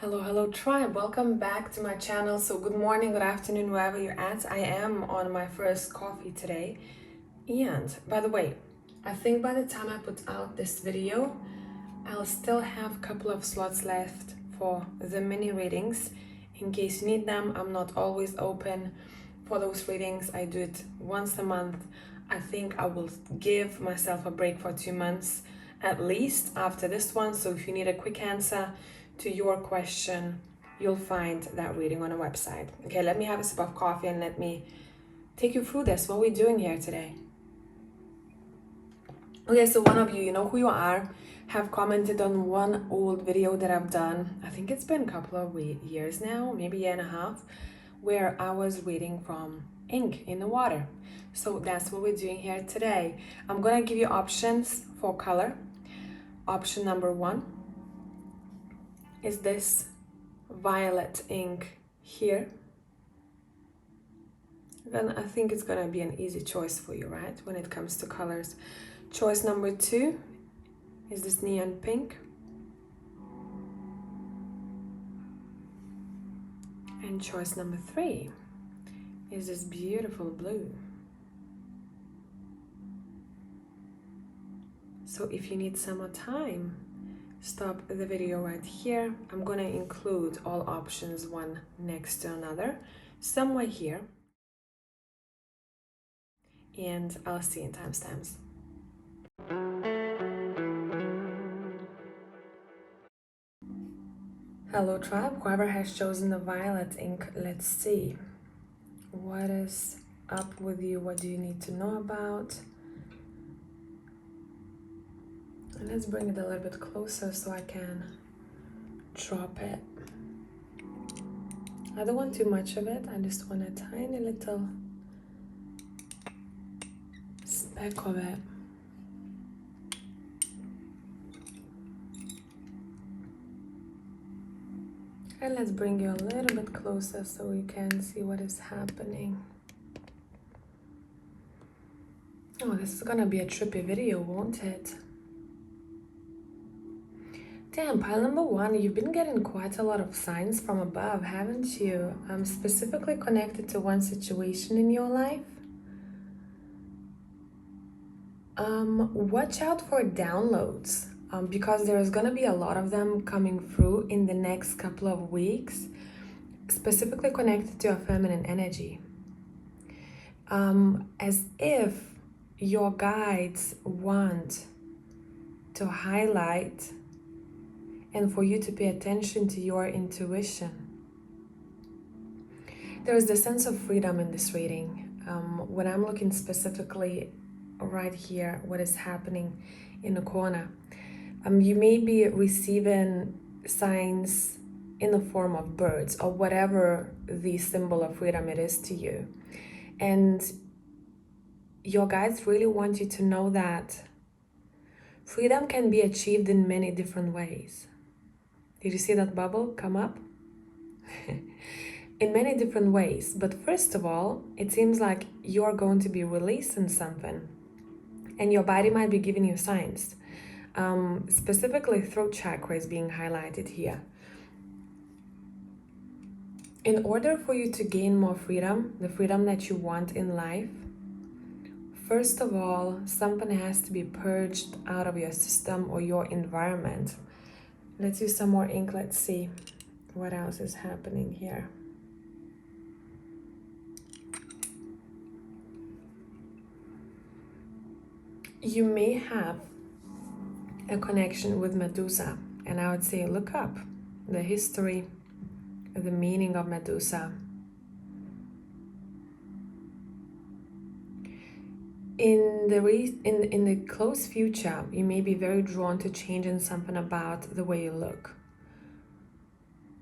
Hello tribe, welcome back to my channel. So good morning, good afternoon, wherever you're at. I am on my first coffee today. And by the way, I think by the time I put out this video, I'll still have a couple of slots left for the mini readings. In case you need them, I'm not always open for those readings. I do it once a month. I think I will give myself a break for 2 months at least after this one. So if you need a quick answer to your question, you'll find that reading on a website. Okay, let me have a sip of coffee and let me take you through this. What are we doing here today? Okay, so one of you know who you are, have commented on one old video that I've done. I think it's been a couple of years now, maybe a year and a half, where I was reading from ink in the water. So that's what we're doing here today. I'm gonna give you options for color. Option number 1 is this violet ink here. Then I think it's gonna be an easy choice for you, right? When it comes to colors. Choice number 2 is this neon pink. And choice number 3 is this beautiful blue. So if you need some more time, stop the video right here. I'm gonna include all options one next to another, somewhere here. And I'll see you in timestamps. Hello tribe, whoever has chosen the violet ink, let's see. What is up with you? What do you need to know about? And let's bring it a little bit closer so I can drop it. I don't want too much of it, I just want a tiny little speck of it. And let's bring you a little bit closer so you can see what is happening. Oh, this is gonna be a trippy video, won't it? Damn, pile number 1, you've been getting quite a lot of signs from above, haven't you? Specifically connected to one situation in your life. Watch out for downloads because there's gonna be a lot of them coming through in the next couple of weeks, specifically connected to your feminine energy. As if your guides want to highlight and for you to pay attention to your intuition. There is the sense of freedom in this reading. When I'm looking specifically right here, what is happening in the corner, you may be receiving signs in the form of birds or whatever the symbol of freedom it is to you. And your guides really want you to know that freedom can be achieved in many different ways. Did you see that bubble come up? In many different ways. But first of all, it seems like you're going to be releasing something and your body might be giving you signs. Specifically, throat chakra is being highlighted here. In order for you to gain more freedom, the freedom that you want in life, first of all, something has to be purged out of your system or your environment. Let's use some more ink. Let's see what else is happening here. You may have a connection with Medusa, and I would say look up the history, the meaning of Medusa. In the close future, you may be very drawn to changing something about the way you look.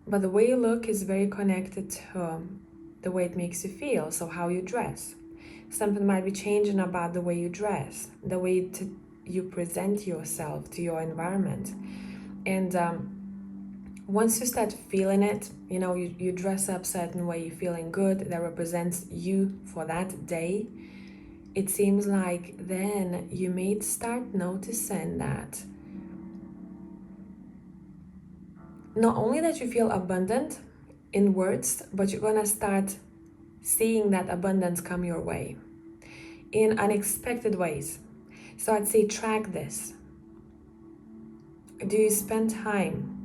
But the way you look is very connected to the way it makes you feel, so how you dress. Something might be changing about the way you dress, the way you present yourself to your environment. And once you start feeling it, you know, you dress up certain way, you're feeling good, that represents you for that day. It seems like then you may start noticing that not only that you feel abundant in words, but you're gonna start seeing that abundance come your way in unexpected ways. So I'd say track this. Do you spend time?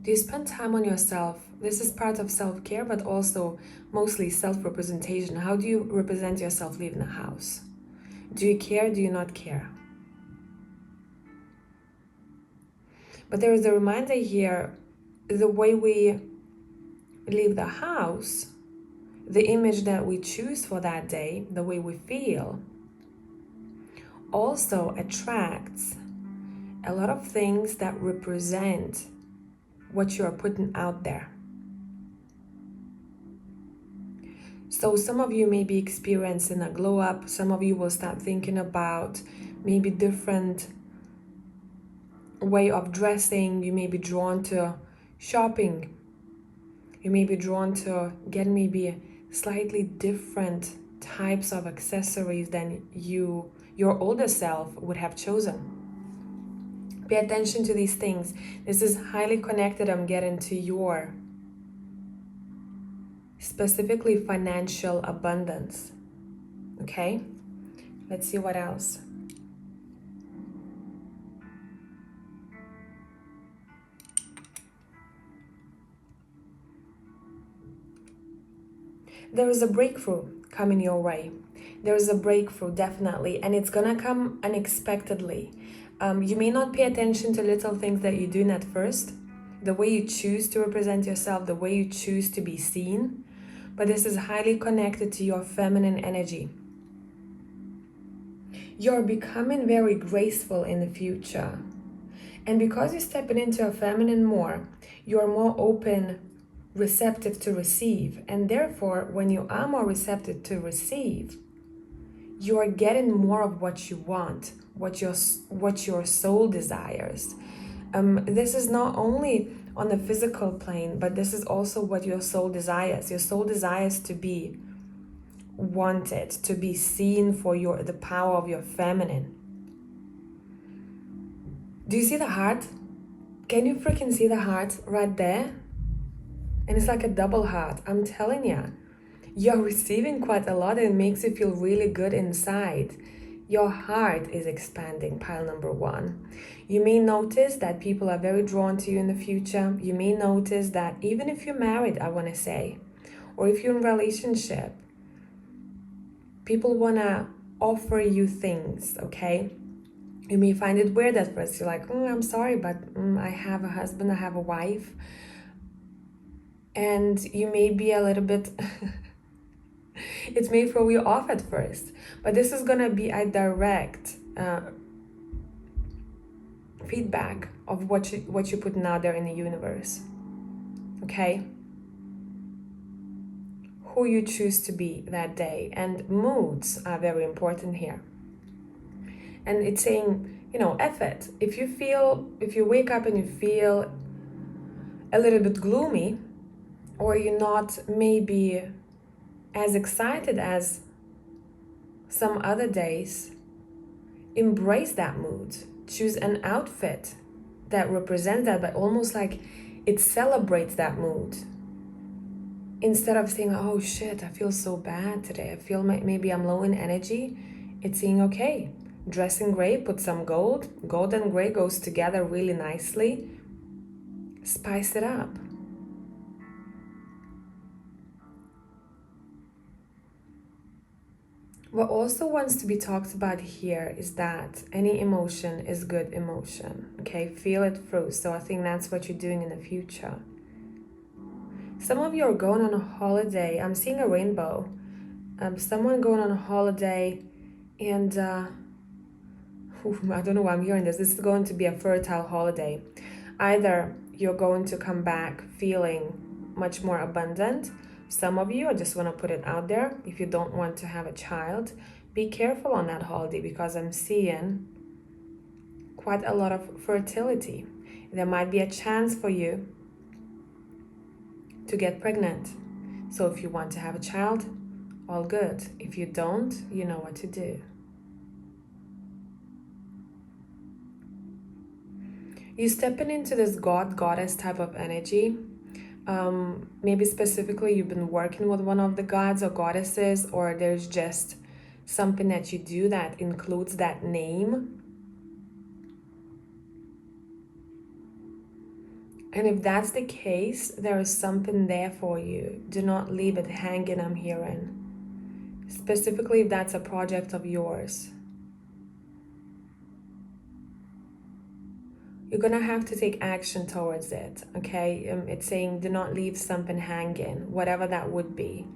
Do you spend time on yourself? This is part of self-care, but also mostly self-representation. How do you represent yourself leaving the house? Do you care? Do you not care? But there is a reminder here, the way we leave the house, the image that we choose for that day, the way we feel, also attracts a lot of things that represent what you are putting out there. So some of you may be experiencing a glow up. Some of you will start thinking about maybe different way of dressing. You may be drawn to shopping. You may be drawn to get maybe slightly different types of accessories than your older self would have chosen. Pay attention to these things. This is highly connected, I'm getting, to your specifically financial abundance. Okay? Let's see what else. There is a breakthrough coming your way. There is a breakthrough, definitely, and it's gonna come unexpectedly. You may not pay attention to little things that you're doing at first, the way you choose to represent yourself, the way you choose to be seen, but this is highly connected to your feminine energy. You're becoming very graceful in the future. And because you're stepping into your feminine more, you're more open, receptive to receive. And therefore, when you are more receptive to receive, you are getting more of what you want, what your soul desires. This is not only on the physical plane, but this is also what your soul desires. Your soul desires to be wanted, to be seen for the power of your feminine. Do you see the heart? Can you freaking see the heart right there? And it's like a double heart. I'm telling you, you're receiving quite a lot and it makes you feel really good inside. Your heart is expanding, pile number one. You may notice that people are very drawn to you in the future. You may notice that even if you're married, I want to say, or if you're in a relationship, people want to offer you things, okay? You may find it weird at first. You're like, I'm sorry, but I have a husband, I have a wife. And you may be a little bit, it may throw you off at first. But this is going to be a direct feedback of what you're putting out there in the universe. Okay? Who you choose to be that day. And moods are very important here. And it's saying, effort. If you wake up and you feel a little bit gloomy, or you're not maybe as excited as some other days, embrace that mood. Choose an outfit that represents that, but almost like it celebrates that mood. Instead of saying, oh shit, I feel so bad today, I feel maybe I'm low in energy, it's saying, okay, dress in gray, put some gold. Gold and gray goes together really nicely. Spice it up. What also wants to be talked about here is that any emotion is good emotion, okay? Feel it through. So I think that's what you're doing in the future. Some of you are going on a holiday. I'm seeing a rainbow. Someone going on a holiday and I don't know why I'm hearing this. This is going to be a fertile holiday. Either you're going to come back feeling much more abundant. Some of you, I just want to put it out there, if you don't want to have a child, be careful on that holiday because I'm seeing quite a lot of fertility. There might be a chance for you to get pregnant. So if you want to have a child, all good. If you don't, you know what to do. You stepping into this god, goddess type of energy. Maybe specifically you've been working with one of the gods or goddesses, or there's just something that you do that includes that name. And if that's the case, there is something there for you. Do not leave it hanging, I'm hearing. Specifically if that's a project of yours. You're gonna have to take action towards it, okay? It's saying do not leave something hanging, whatever that would be.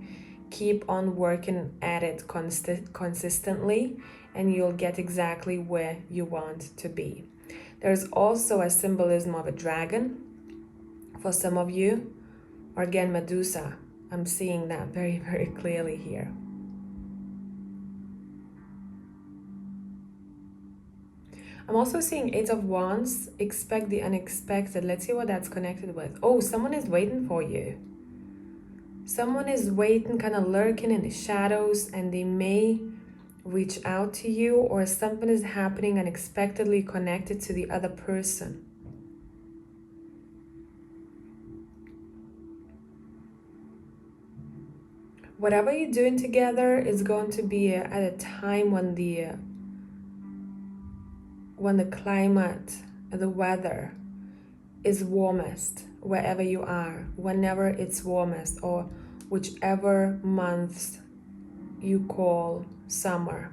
Keep on working at it consistently, and you'll get exactly where you want to be. There's also a symbolism of a dragon for some of you, or again, Medusa. I'm seeing that very, very clearly here. I'm also seeing Eight of Wands. Expect the unexpected. Let's see what that's connected with. Oh, someone is waiting for you. Someone is waiting, kind of lurking in the shadows, and they may reach out to you, or something is happening unexpectedly connected to the other person. Whatever you're doing together is going to be at a time when the climate, the weather is warmest wherever you are, whenever it's warmest, or whichever months you call summer.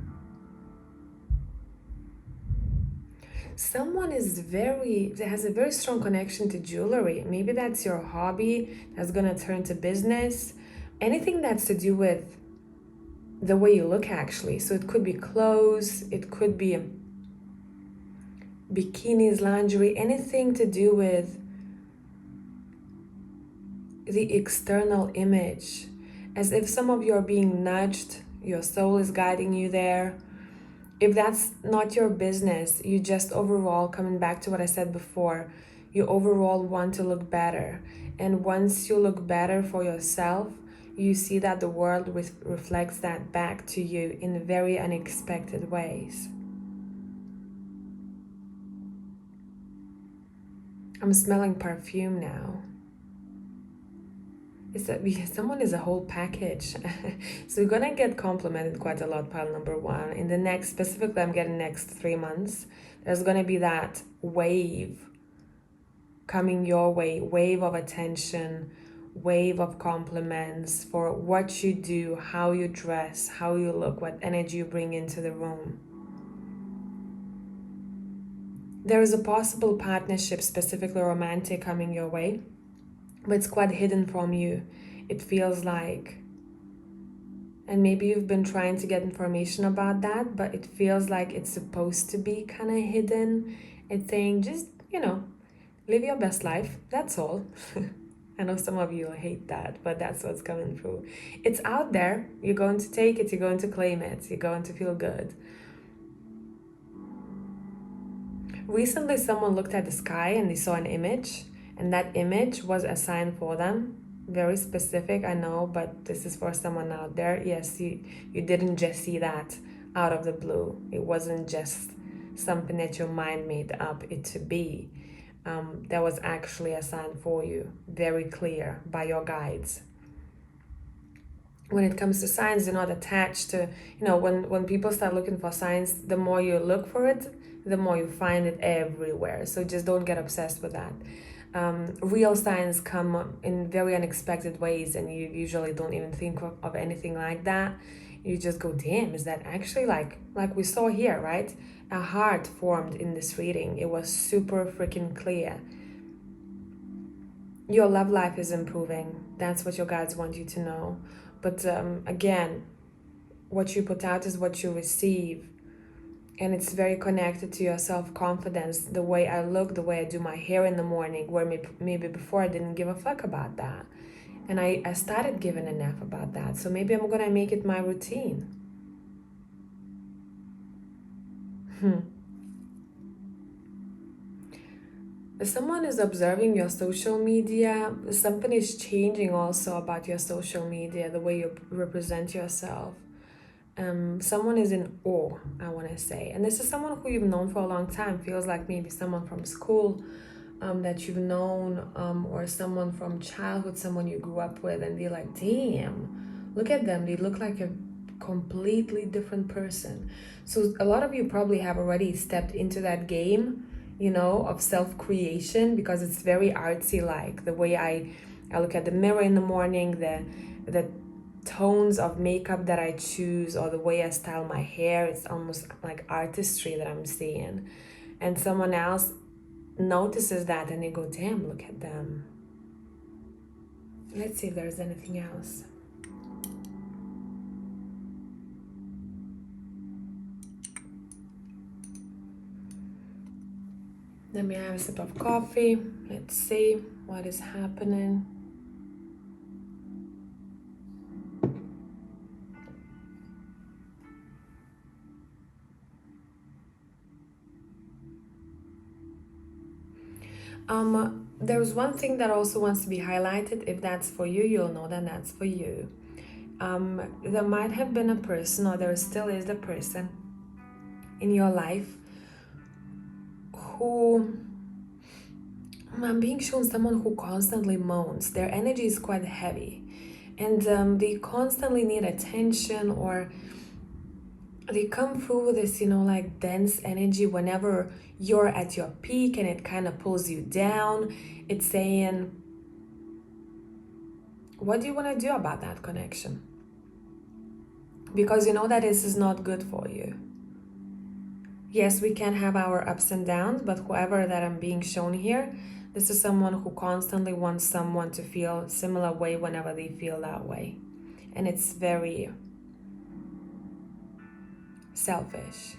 Someone has a very strong connection to jewelry. Maybe that's your hobby that's gonna turn to business. Anything that's to do with the way you look, actually. So it could be clothes, it could be bikinis, lingerie, anything to do with the external image. As if some of you are being nudged, your soul is guiding you there. If that's not your business, you just overall, coming back to what I said before, you overall want to look better. And once you look better for yourself, you see that the world reflects that back to you in very unexpected ways. I'm smelling perfume now. It's that because someone is a whole package. So you're gonna get complimented quite a lot, pile number one. In the next, specifically I'm getting next 3 months, there's gonna be that wave coming your way, wave of attention, wave of compliments for what you do, how you dress, how you look, what energy you bring into the room. There is a possible partnership, specifically romantic, coming your way, but it's quite hidden from you, it feels like. And maybe you've been trying to get information about that, but it feels like it's supposed to be kind of hidden. It's saying just, live your best life, that's all. I know some of you hate that, but that's what's coming through. It's out there, you're going to take it, you're going to claim it, you're going to feel good. Recently, someone looked at the sky and they saw an image, and that image was a sign for them. Very specific, I know, but this is for someone out there. Yes, you didn't just see that out of the blue. It wasn't just something that your mind made up it to be. There was actually a sign for you, very clear by your guides. When it comes to signs, you're not attached to, when people start looking for signs, the more you look for it, the more you find it everywhere. So just don't get obsessed with that. Real signs come in very unexpected ways, and you usually don't even think of anything like that. You just go, damn, is that actually like we saw here, right? A heart formed in this reading. It was super freaking clear. Your love life is improving. That's what your guides want you to know. But again, what you put out is what you receive. And it's very connected to your self-confidence. The way I look, the way I do my hair in the morning, where maybe before I didn't give a fuck about that. And I started giving an F about that. So maybe I'm going to make it my routine. Someone is observing your social media. Something is changing also about your social media, the way you represent yourself. Someone is in awe, I want to say. And this is someone who you've known for a long time. Feels like maybe someone from school that you've known, or someone from childhood, someone you grew up with, and they're like, damn, look at them. They look like a completely different person. So a lot of you probably have already stepped into that game, of self-creation, because it's very artsy. Like the way I look at the mirror in the morning, the tones of makeup that I choose, or the way I style my hair, it's almost like artistry that I'm seeing. And someone else notices that and they go, damn, look at them. Let's see if there's anything else. Let me have a sip of coffee. Let's see what is happening. There's one thing that also wants to be highlighted. If that's for you, you'll know that that's for you. There might have been a person, or there still is a person in your life who, I'm being shown someone who constantly moans. Their energy is quite heavy, and they constantly need attention, or they come through with this, like dense energy whenever you're at your peak, and it kind of pulls you down. It's saying, what do you want to do about that connection? Because you know that this is not good for you. Yes, we can have our ups and downs, but whoever that I'm being shown here, this is someone who constantly wants someone to feel similar way whenever they feel that way. And it's very selfish.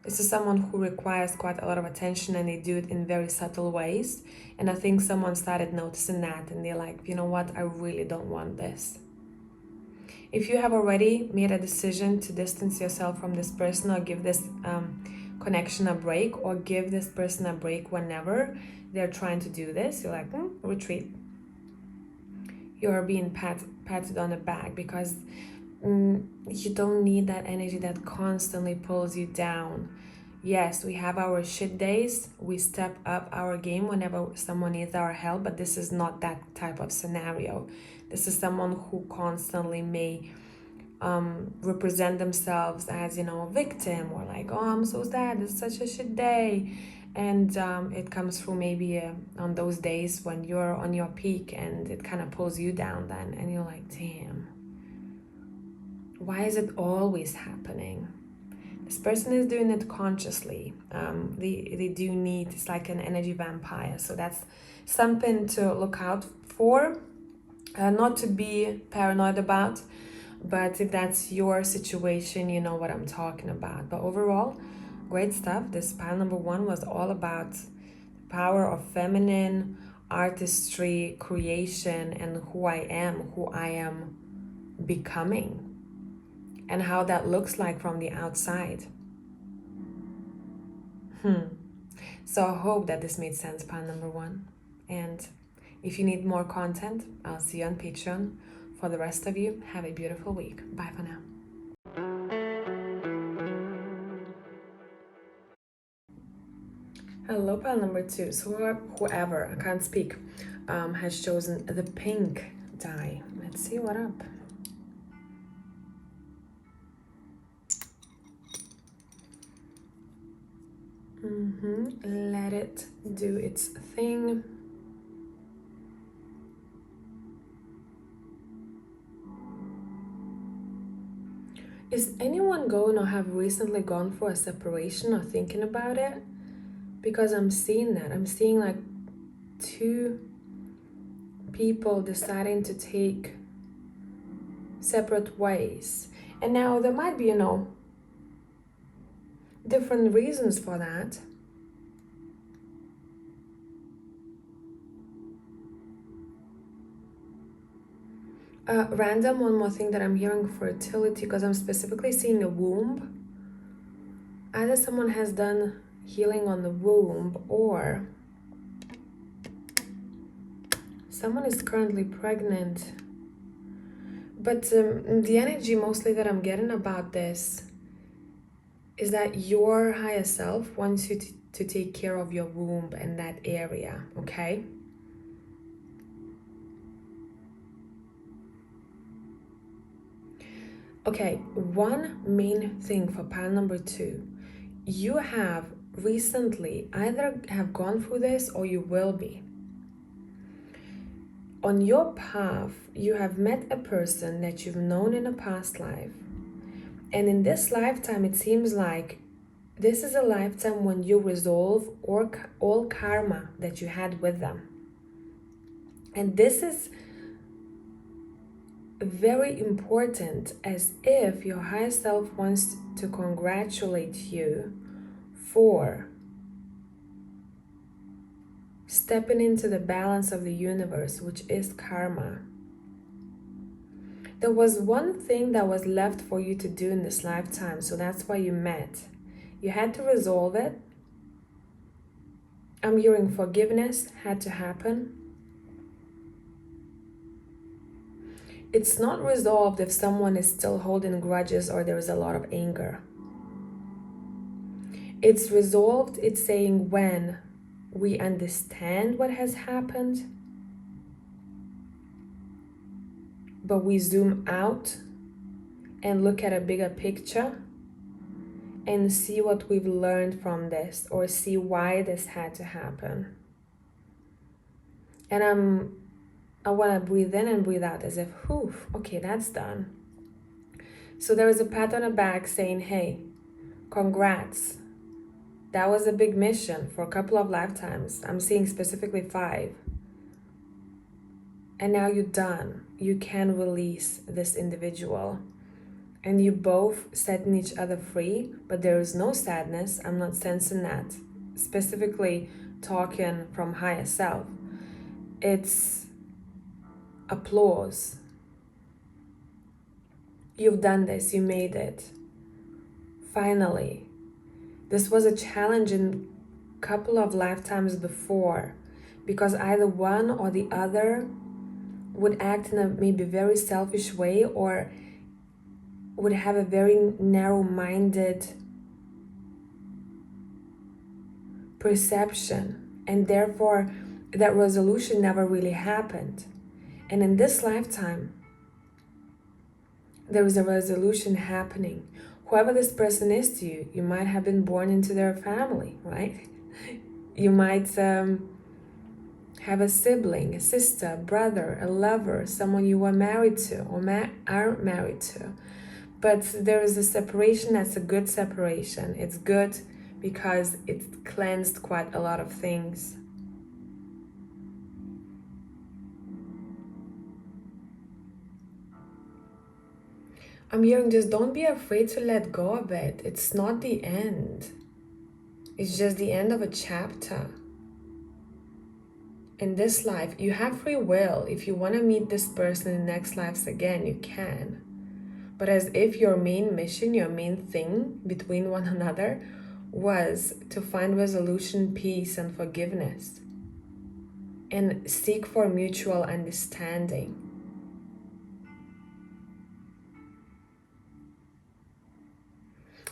This is someone who requires quite a lot of attention, and they do it in very subtle ways. And I think someone started noticing that, and they're like, you know what, I really don't want this. If you have already made a decision to distance yourself from this person, or give this connection a break, or give this person a break whenever they're trying to do this, you're like, retreat. You're being patted on the back, because you don't need that energy that constantly pulls you down. Yes, we have our shit days. We step up our game whenever someone needs our help, but this is not that type of scenario. This is someone who constantly may represent themselves as, a victim, or like, oh, I'm so sad, it's such a shit day. And it comes through maybe on those days when you're on your peak, and it kind of pulls you down then, and you're like, damn, why is it always happening? This person is doing it consciously. They do need, it's like an energy vampire. So that's something to look out for, not to be paranoid about, but if that's your situation, you know what I'm talking about. But overall, great stuff. This pile number 1 was all about the power of feminine artistry, creation, and who I am becoming, and how that looks like from the outside. So I hope that this made sense, pile number 1. And if you need more content, I'll see you on Patreon. For the rest of you, have a beautiful week. Bye for now. Hello, pile number 2. So whoever, I can't speak, has chosen the pink die. Let's see what up. Let it do its thing. Is anyone going or have recently gone for a separation or thinking about it? Because I'm seeing that. I'm seeing like 2 people deciding to take separate ways. And now there might be, different reasons for that. Random, one more thing that I'm hearing, fertility, because I'm specifically seeing a womb. Either someone has done healing on the womb, or someone is currently pregnant. But the energy mostly that I'm getting about this is that your higher self wants you to take care of your womb and that area, okay? Okay, one main thing for pile number 2. You have recently either have gone through this or you will be. On your path, you have met a person that you've known in a past life. And in this lifetime, it seems like this is a lifetime when you resolve all karma that you had with them. And this is very important, as if your higher self wants to congratulate you for stepping into the balance of the universe, which is karma. There was one thing that was left for you to do in this lifetime, so that's why you met. You had to resolve it. I'm hearing forgiveness had to happen. It's not resolved if someone is still holding grudges or there is a lot of anger. It's resolved, it's saying when we understand what has happened, but we zoom out and look at a bigger picture and see what we've learned from this, or see why this had to happen. And I want to breathe in and breathe out as if, whew, okay, that's done. So there is a pat on the back saying, hey, congrats. That was a big mission for a couple of lifetimes. I'm seeing specifically 5. And now you're done. You can release this individual. And you both setting each other free, but there is no sadness. I'm not sensing that. Specifically talking from higher self. It's applause. You've done this, you made it. Finally. This was a challenging couple of lifetimes before, because either one or the other would act in a maybe very selfish way, or would have a very narrow-minded perception, and therefore that resolution never really happened. And in this lifetime, there is a resolution happening. Whoever this person is to you, you might have been born into their family, right? You might have a sibling, a sister, a brother, a lover, someone you were married to or are married to. But there is a separation that's a good separation. It's good because it cleansed quite a lot of things. I'm hearing just don't be afraid to let go of it. It's not the end. It's just the end of a chapter. In this life, you have free will. If you want to meet this person in the next lives again, you can. But as if your main mission, your main thing between one another was to find resolution, peace, and forgiveness. And seek for mutual understanding.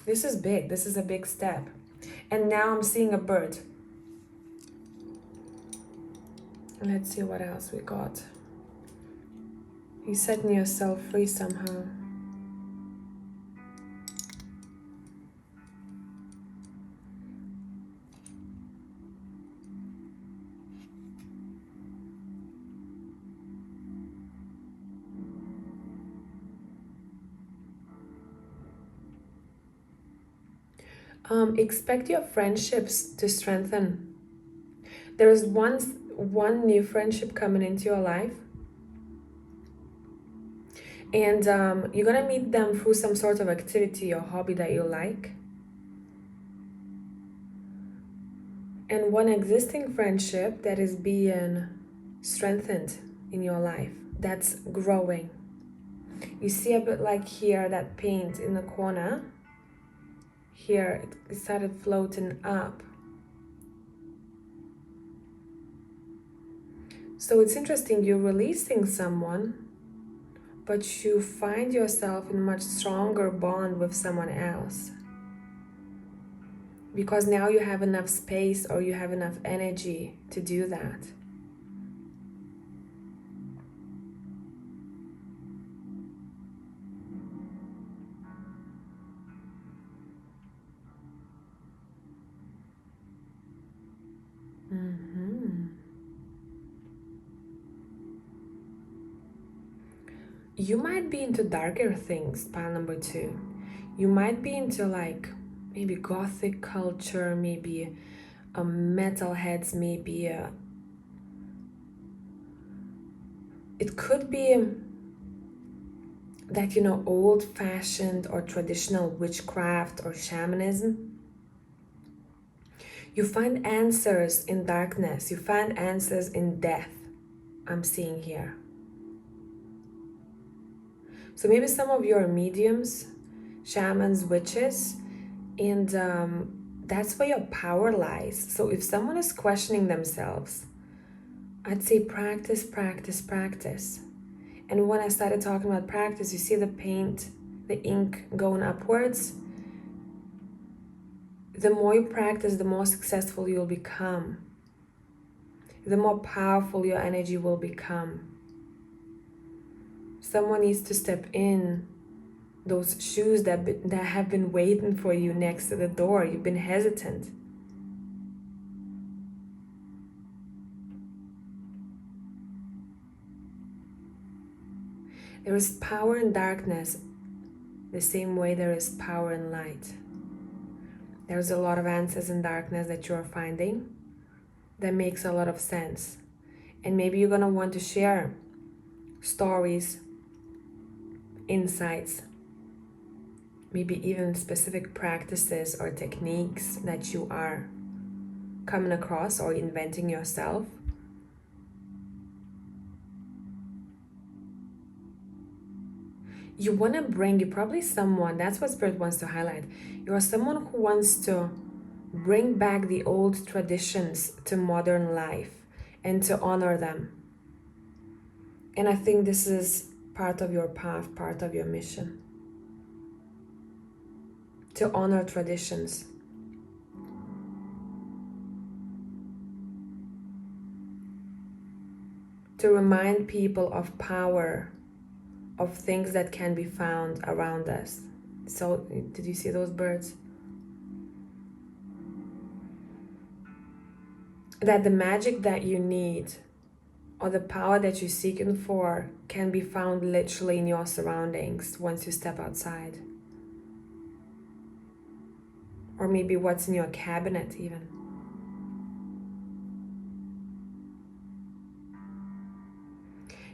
This is big. This is a big step. And now I'm seeing a bird. Let's see what else we got. You're setting yourself free somehow. Expect your friendships to strengthen. There is one new friendship coming into your life, and you're gonna meet them through some sort of activity or hobby that you like. And one existing friendship that is being strengthened in your life, that's growing. You see a bit like here, that paint in the corner. Here, it started floating up. So it's interesting, you're releasing someone, but you find yourself in a much stronger bond with someone else. Because now you have enough space or you have enough energy to do that. You might be into darker things, pile number 2. You might be into like maybe gothic culture, maybe metalheads, maybe it could be that, old-fashioned or traditional witchcraft or shamanism. You find answers in darkness. You find answers in death, I'm seeing here. So maybe some of you are mediums, shamans, witches, and that's where your power lies. So if someone is questioning themselves, I'd say practice, practice, practice. And when I started talking about practice, you see the paint, the ink going upwards. The more you practice, the more successful you'll become. The more powerful your energy will become. Someone needs to step in those shoes that have been waiting for you next to the door. You've been hesitant. There is power in darkness the same way there is power in light. There's a lot of answers in darkness that you're finding that makes a lot of sense. And maybe you're going to want to share stories, insights, maybe even specific practices or techniques that you are coming across or inventing yourself. You want to bring, you're probably someone, that's what Spirit wants to highlight. You're someone who wants to bring back the old traditions to modern life and to honor them. And I think this is part of your path, part of your mission. To honor traditions. To remind people of power, of things that can be found around us. So, did you see those birds? That the magic that you need or the power that you're seeking for can be found literally in your surroundings once you step outside. Or maybe what's in your cabinet even.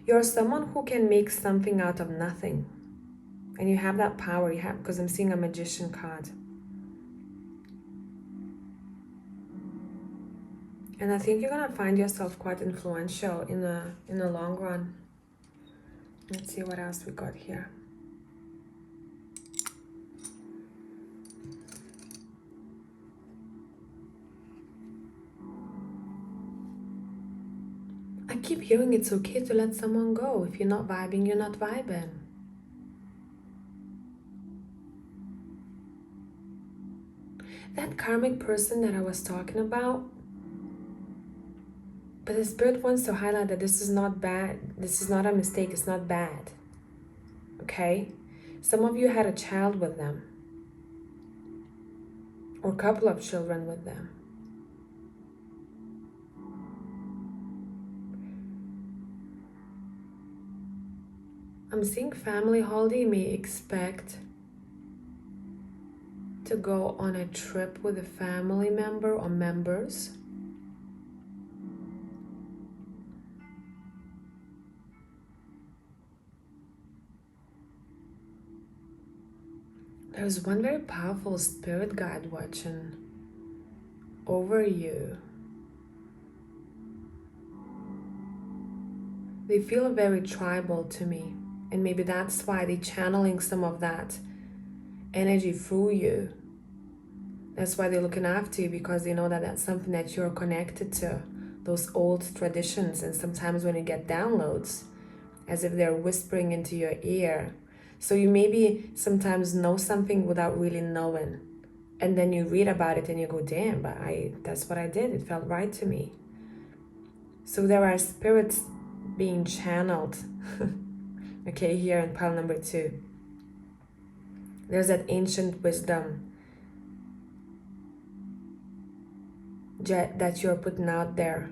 You're someone who can make something out of nothing. And you have that power, because I'm seeing a magician card. And I think you're gonna find yourself quite influential in the long run. Let's see what else we got here. I keep hearing it's okay to let someone go. If you're not vibing, you're not vibing. That karmic person that I was talking about, but the Spirit wants to highlight that this is not bad. This is not a mistake. It's not bad. Okay? Some of you had a child with them. Or a couple of children with them. I'm seeing family holiday. You may expect to go on a trip with a family member or members. There's one very powerful spirit guide watching over you. They feel very tribal to me, and maybe that's why they're channeling some of that energy through you. That's why they're looking after you, because they know that that's something that you're connected to, those old traditions. And sometimes when you get downloads, as if they're whispering into your ear. So you maybe sometimes know something without really knowing. And then you read about it and you go, damn, but that's what I did. It felt right to me. So there are spirits being channeled. Okay, here in pile number 2. There's that ancient wisdom that you're putting out there,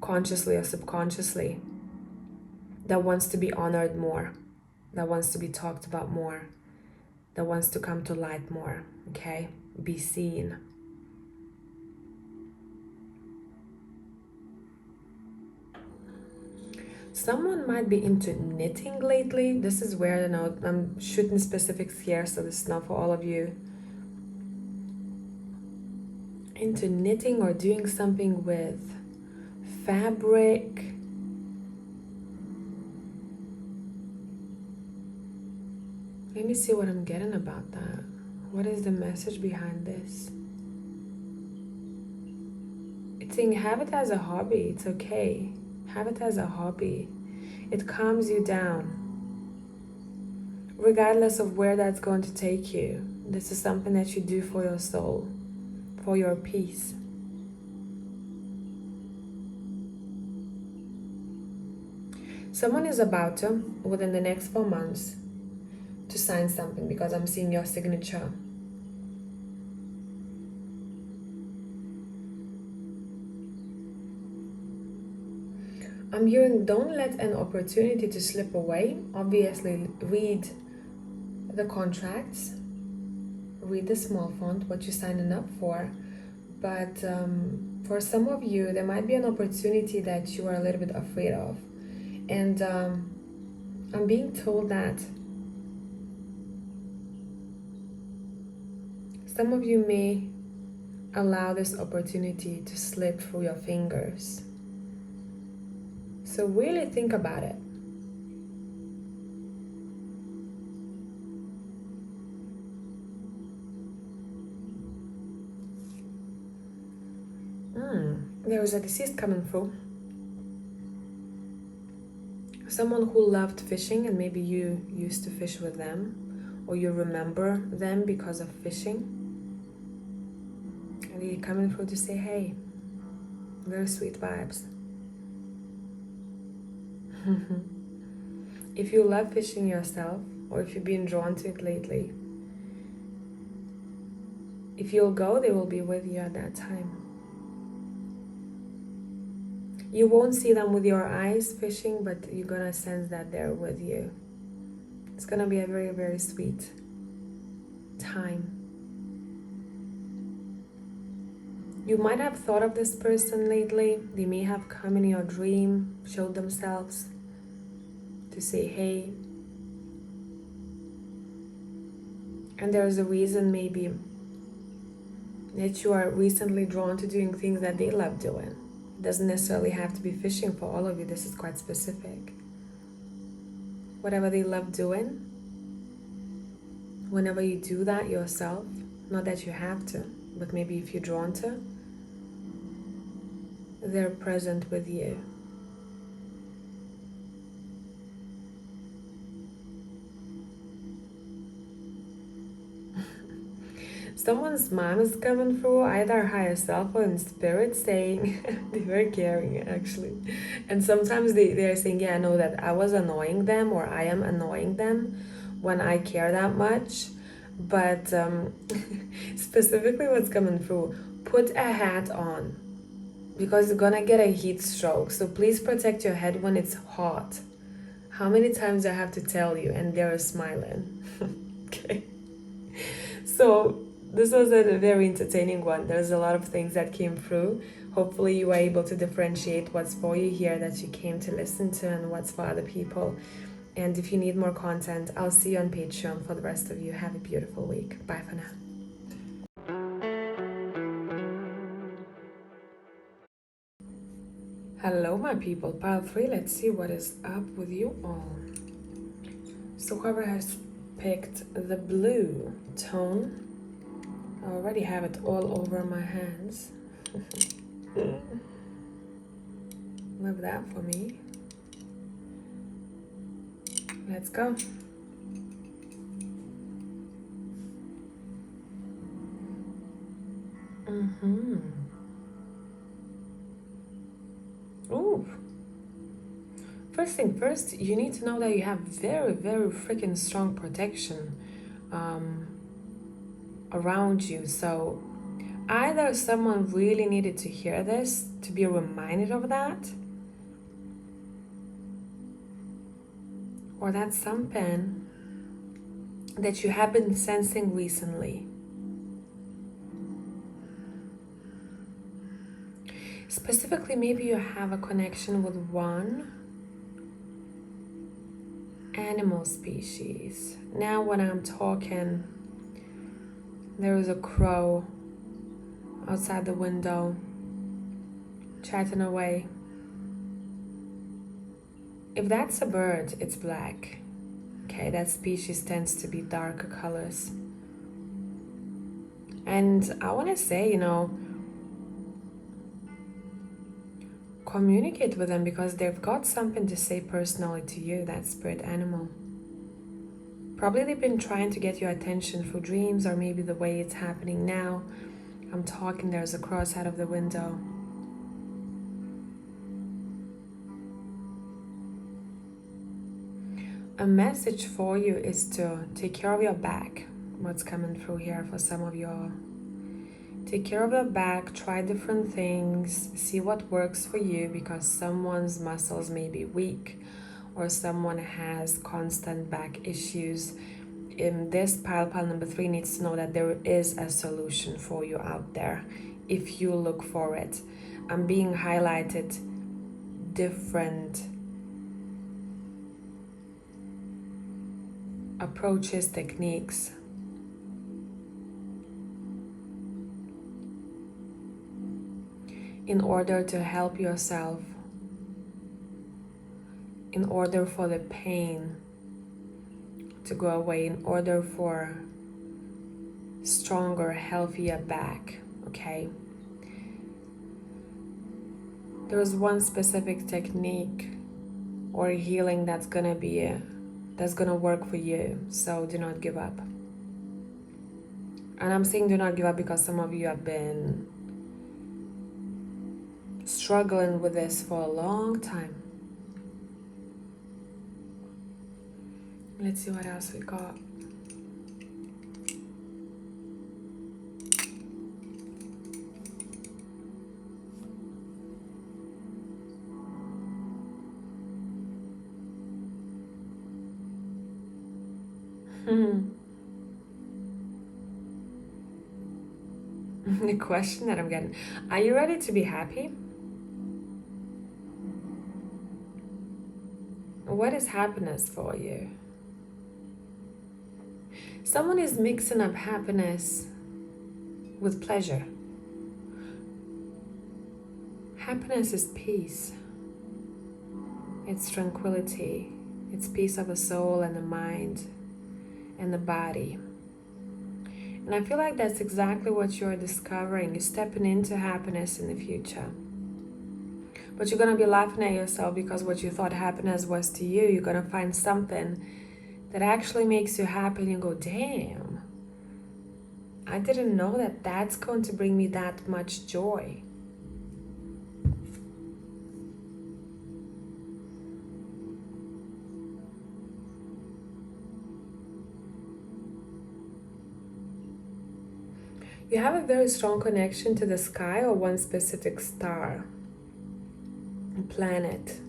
consciously or subconsciously, that wants to be honored more, that wants to be talked about more, that wants to come to light more, okay? Be seen. Someone might be into knitting lately. This is where, I'm shooting specifics here, so this is not for all of you. Into knitting or doing something with fabric. Let me see what I'm getting about that. What is the message behind this? It's saying have it as a hobby. It's okay. Have it as a hobby. It calms you down. Regardless of where that's going to take you. This is something that you do for your soul, for your peace. Someone is about to, within the next 4 months, to sign something, because I'm seeing your signature. I'm hearing don't let an opportunity to slip away. Obviously, read the contracts, read the small font, what you're signing up for. But for some of you, there might be an opportunity that you are a little bit afraid of. And I'm being told that some of you may allow this opportunity to slip through your fingers. So really think about it. There was a deceased coming through. Someone who loved fishing, and maybe you used to fish with them, or you remember them because of fishing. And they're coming through to say, hey, very sweet vibes. If you love fishing yourself, or if you've been drawn to it lately, if you'll go, they will be with you at that time. You won't see them with your eyes fishing, but you're gonna sense that they're with you. It's gonna be a very, very sweet time. You might have thought of this person lately. They may have come in your dream, showed themselves to say hey. And there's a reason maybe that you are recently drawn to doing things that they love doing. It doesn't necessarily have to be fishing for all of you. This is quite specific. Whatever they love doing, whenever you do that yourself, not that you have to, but maybe if you're drawn to, they're present with you. Someone's mom is coming through, either higher self or in spirit, saying they're very caring actually. And sometimes they're saying, yeah, I know that I was annoying them, or I am annoying them when I care that much. But specifically what's coming through, put a hat on, because you're gonna get a heat stroke. So please protect your head when it's hot. How many times I have to tell you? And they're smiling. Okay. So this was a very entertaining one. There's a lot of things that came through. Hopefully you were able to differentiate what's for you here that you came to listen to and what's for other people. And if you need more content, I'll see you on Patreon. For the rest of you, have a beautiful week. Bye for now. Hello my people, pile 3, let's see what is up with you all. So whoever has picked the blue tone, I already have it all over my hands. Love that for me. Let's go. Ooh. First thing first, you need to know that you have very, very freaking strong protection around you. So either someone really needed to hear this to be reminded of that, or that's something that you have been sensing recently. Specifically, maybe you have a connection with one animal species. Now when I'm talking, there is a crow outside the window chatting away. If that's a bird, it's black. Okay, that species tends to be darker colors. And I want to say, communicate with them because they've got something to say personally to you, that spirit animal. Probably they've been trying to get your attention through dreams, or maybe the way it's happening now. I'm talking, there's a crow outside of the window. A message for you is to take care of your back. What's coming through here for some of y'all? Take care of your back, try different things, see what works for you, because someone's muscles may be weak or someone has constant back issues. In this pile number 3 needs to know that there is a solution for you out there if you look for it. I'm being highlighted different approaches, techniques. In order to help yourself, in order for the pain to go away, in order for stronger, healthier back, okay? There's one specific technique or healing that's gonna work for you, so do not give up. And I'm saying do not give up because some of you have been struggling with this for a long time. Let's see what else we got. The question that I'm getting, are you ready to be happy? What is happiness for you? Someone is mixing up happiness with pleasure. Happiness is peace. It's tranquility. It's peace of the soul and the mind and the body. And I feel like that's exactly what you're discovering. You're stepping into happiness in the future. But you're going to be laughing at yourself because what you thought happiness was to you, you're going to find something that actually makes you happy and you go, damn, I didn't know that that's going to bring me that much joy. You have a very strong connection to the sky or one specific star, planet.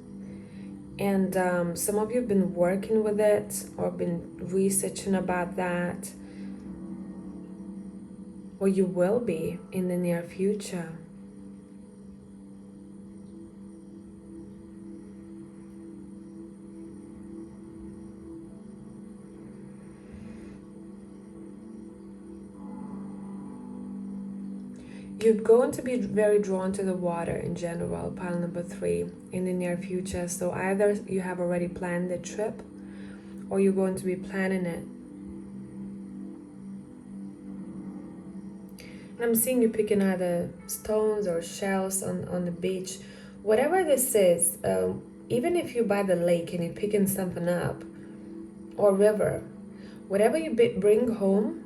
And some of you have been working with it or been researching about that, or you will be in the near future. You're going to be very drawn to the water in general, pile number 3, in the near future. So either you have already planned the trip or you're going to be planning it. And I'm seeing you picking either stones or shells on the beach. Whatever this is, even if you're by the lake and you're picking something up, or river, whatever you bring home,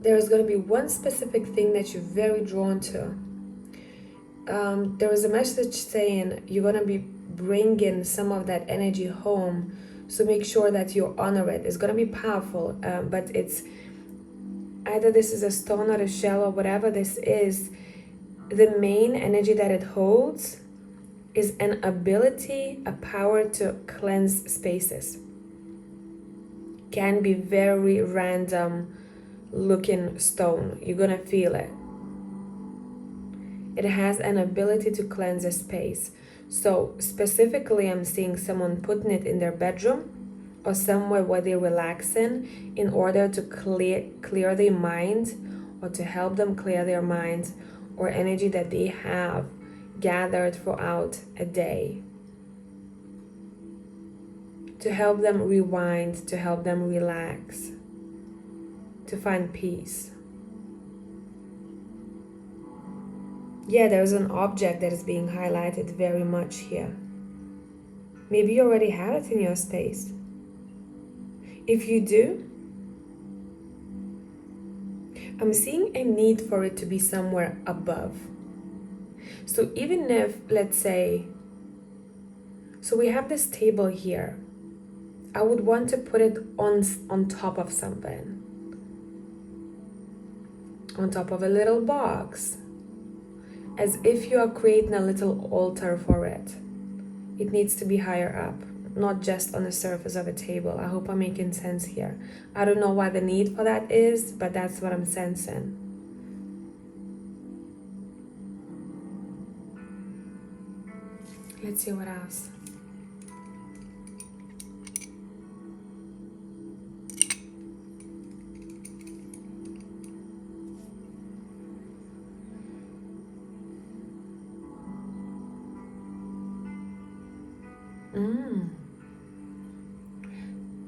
there's going to be one specific thing that you're very drawn to. There was a message saying you're going to be bringing some of that energy home, so make sure that you honor it. It's going to be powerful, but it's either this is a stone or a shell or whatever this is. The main energy that it holds is an ability, a power to cleanse spaces. Can be very random looking stone. You're gonna feel it. It has an ability to cleanse a space. So specifically, I'm seeing someone putting it in their bedroom or somewhere where they're relaxing in order to clear their mind, or to help them clear their minds, or energy that they have gathered throughout a day, to help them rewind, to help them relax, to find peace. Yeah, there's an object that is being highlighted very much here. Maybe you already have it in your space. If you do, I'm seeing a need for it to be somewhere above. So even if, let's say, so we have this table here, I would want to put it on top of something, on top of a little box, as if you are creating a little altar for it. It needs to be higher up, not just on the surface of a table. I hope I'm making sense here. I don't know why the need for that is, but that's what I'm sensing. Let's see what else.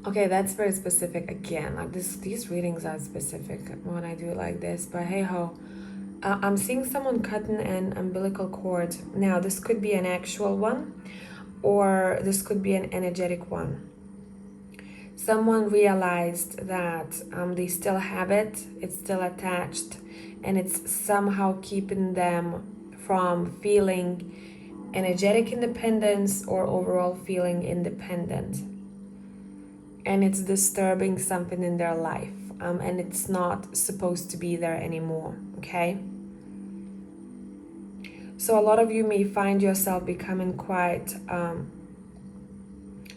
Okay, that's very specific again. Like these readings are specific when I do it like this, but hey ho. I'm seeing someone cutting an umbilical cord. Now, this could be an actual one, or this could be an energetic one. Someone realized that they still have it, it's still attached, and it's somehow keeping them from feeling energetic independence or overall feeling independent. And it's disturbing something in their life, and it's not supposed to be there anymore, okay? So a lot of you may find yourself becoming quite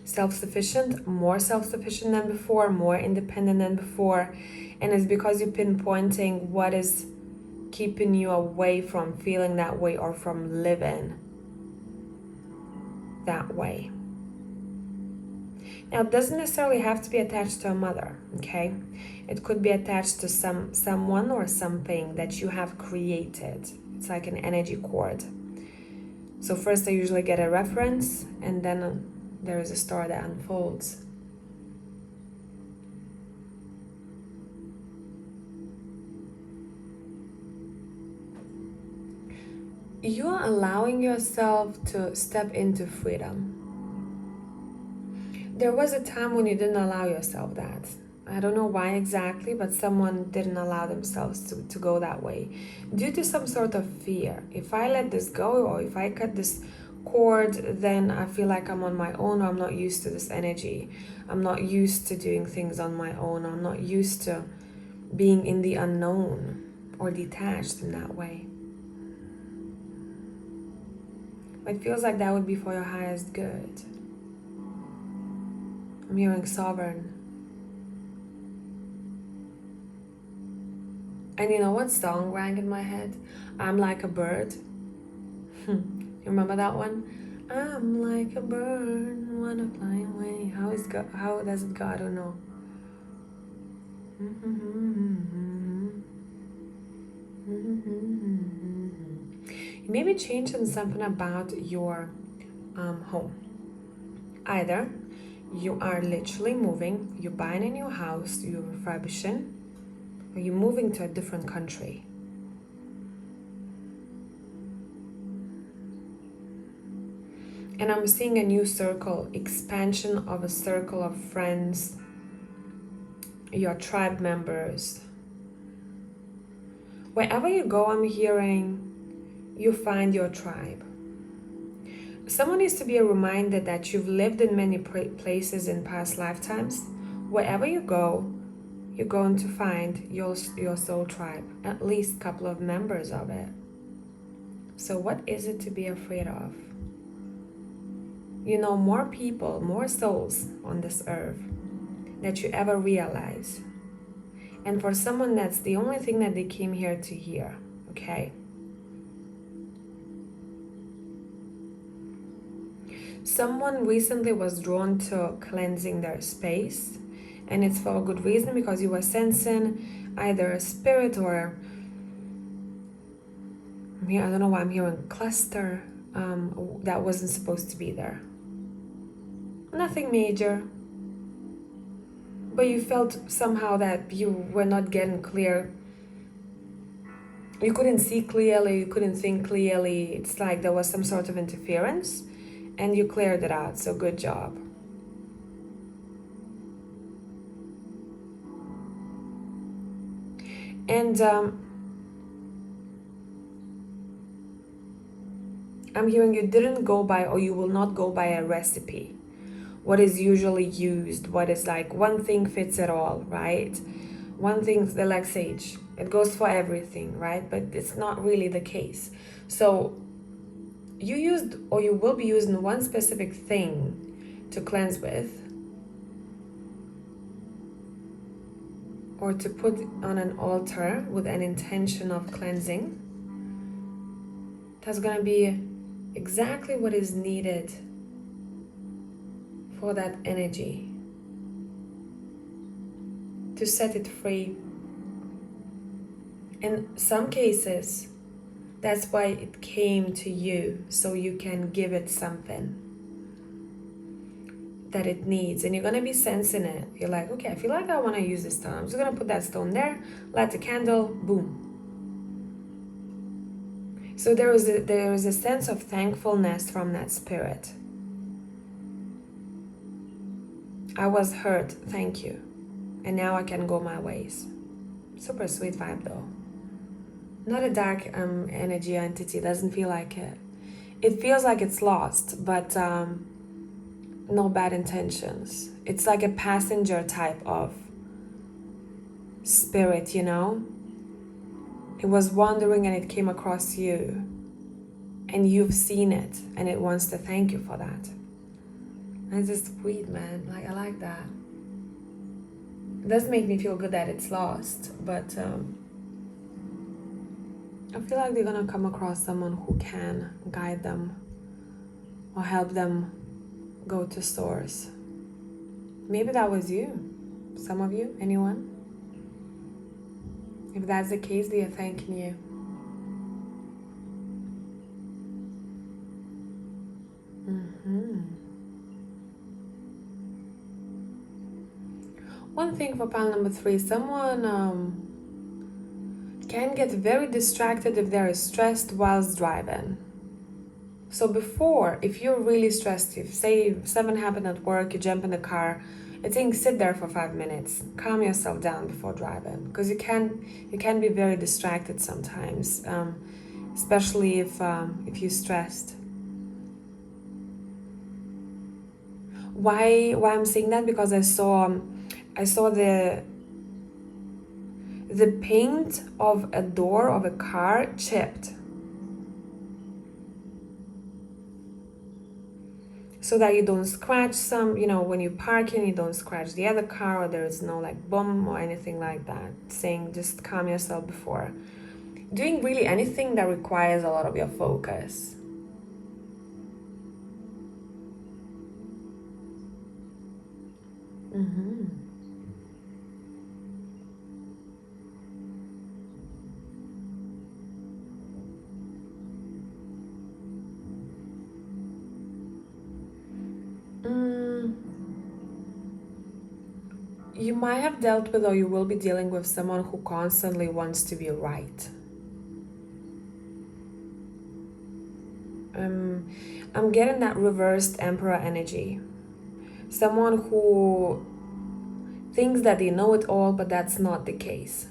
self-sufficient, more self-sufficient than before, more independent than before, and it's because you're pinpointing what is keeping you away from feeling that way or from living that way. Now, it doesn't necessarily have to be attached to a mother, okay? It could be attached to someone or something that you have created. It's like an energy cord. So first I usually get a reference, and then there is a story that unfolds. You are allowing yourself to step into freedom. There was a time when you didn't allow yourself that. I don't know why exactly, but someone didn't allow themselves to go that way due to some sort of fear. If I let this go, or if I cut this cord, then I feel like I'm on my own, or I'm not used to this energy. I'm not used to doing things on my own. I'm not used to being in the unknown or detached in that way. It feels like that would be for your highest good. I'm hearing sovereign. And you know what song rang in my head? I'm like a bird. You remember that one? I'm like a bird, wanna fly away. How does it go? I don't know. You may be changing something about your home. Either you are literally moving, you're buying a new house, you're refurbishing, or you're moving to a different country. And I'm seeing a new circle, expansion of a circle of friends, your tribe members. Wherever you go, I'm hearing you find your tribe. Someone needs to be reminded that you've lived in many places in past lifetimes. Wherever you go, you're going to find your soul tribe, at least a couple of members of it. So what is it to be afraid of? You know, more people, more souls on this earth that you ever realize. And for someone, that's the only thing that they came here to hear, okay? Someone recently was drawn to cleansing their space, and it's for a good reason, because you were sensing either a spirit or, I don't know why I'm hearing cluster, that wasn't supposed to be there. Nothing major, but you felt somehow that you were not getting clear. You couldn't see clearly, you couldn't think clearly. It's like there was some sort of interference, and you cleared it out, so good job. And I'm hearing you didn't go by, or you will not go by a recipe. What is usually used, what is like one thing fits it all, right? One thing, like sage, it goes for everything, right? But it's not really the case. So you used, or you will be using one specific thing to cleanse with, or to put on an altar with an intention of cleansing. That's going to be exactly what is needed for that energy, to set it free. In some cases, that's why it came to you, so you can give it something that it needs. And you're going to be sensing it. You're like, okay, I feel like I want to use this stone. I'm just going to put that stone there, light a candle, boom. So there is a sense of thankfulness from that spirit. I was hurt, thank you. And now I can go my ways. Super sweet vibe though. Not a dark energy entity, doesn't feel like it. It feels like it's lost, but no bad intentions. It's like a passenger type of spirit, you know? It was wandering and it came across you. And you've seen it, and it wants to thank you for that. And it's just sweet, man. Like, I like that. It does make me feel good that it's lost, but I feel like they're gonna come across someone who can guide them or help them go to source. Maybe that was you. Some of you, anyone? If that's the case, they are thanking you. One thing for pile number 3, someone can get very distracted if they're stressed whilst driving. So before, if you're really stressed, if say something happened at work, you jump in the car, I think sit there for 5 minutes, calm yourself down before driving, because you can be very distracted sometimes, especially if you're stressed. Why I'm saying that? Because I saw the paint of a door of a car chipped, so that you don't scratch some, when you're parking, you don't scratch the other car, or there's no like bomb or anything like that. Saying just calm yourself before doing really anything that requires a lot of your focus. You might have dealt with, or you will be dealing with, someone who constantly wants to be right. I'm getting that reversed emperor energy. Someone who thinks that they know it all, but that's not the case.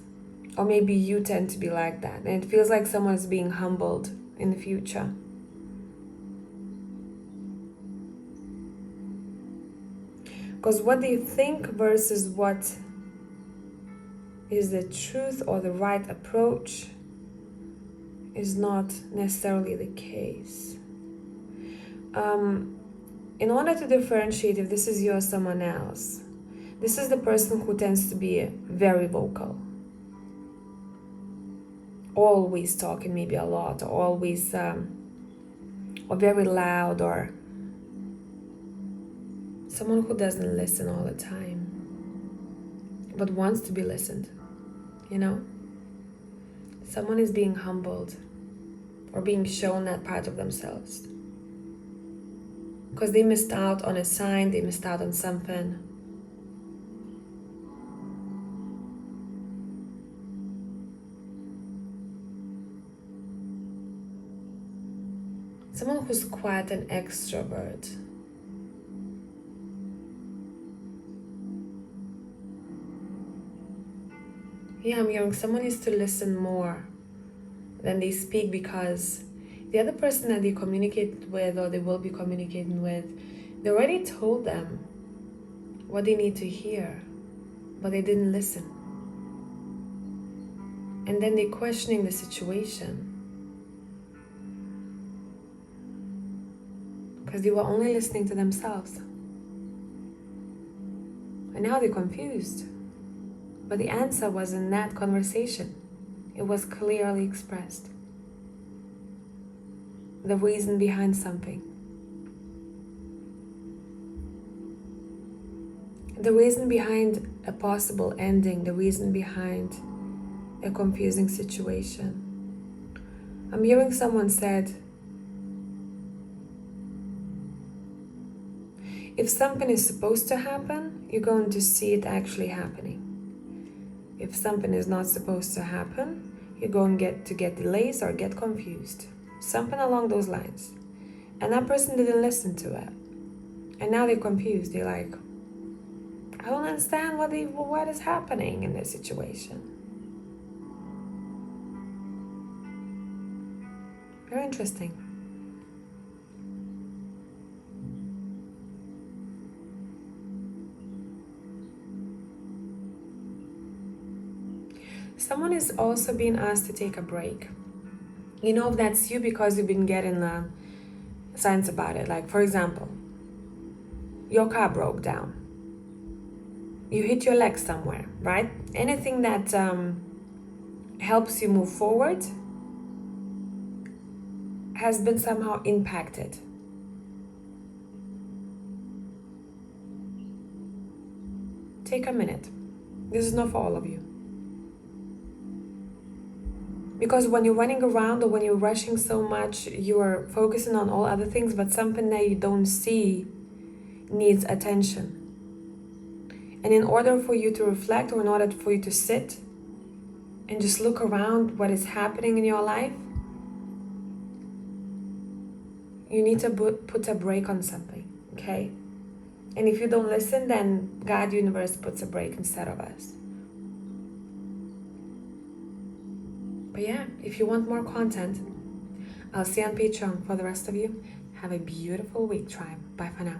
Or maybe you tend to be like that. And it feels like someone is being humbled in the future. Because what they think versus what is the truth or the right approach is not necessarily the case. In order to differentiate if this is you or someone else, this is the person who tends to be very vocal. Always talking, maybe a lot, or always, or very loud, or someone who doesn't listen all the time, but wants to be listened, you know? Someone is being humbled or being shown that part of themselves. Because they missed out on a sign, they missed out on something. Someone who's quite an extrovert. Yeah, I'm hearing someone needs to listen more than they speak, because the other person that they communicate with or they will be communicating with, they already told them what they need to hear, but they didn't listen. And then they're questioning the situation because they were only listening to themselves. And now they're confused. But the answer was in that conversation. It was clearly expressed. The reason behind something. The reason behind a possible ending. The reason behind a confusing situation. I'm hearing someone said, if something is supposed to happen, you're going to see it actually happening. If something is not supposed to happen, you're going to get delays or get confused. Something along those lines. And that person didn't listen to it. And now they're confused. They're like, I don't understand what is happening in this situation. Very interesting. Someone is also being asked to take a break. You know if that's you because you've been getting signs about it. Like, for example, your car broke down. You hit your leg somewhere, right? Anything that helps you move forward has been somehow impacted. Take a minute. This is not for all of you. Because when you're running around or when you're rushing so much, you are focusing on all other things, but something that you don't see needs attention. And in order for you to reflect, or in order for you to sit and just look around what is happening in your life, you need to put a break on something, okay? And if you don't listen, then God, universe puts a break instead of us. But yeah, if you want more content, I'll see you on Patreon. For the rest of you, have a beautiful week, tribe. Bye for now.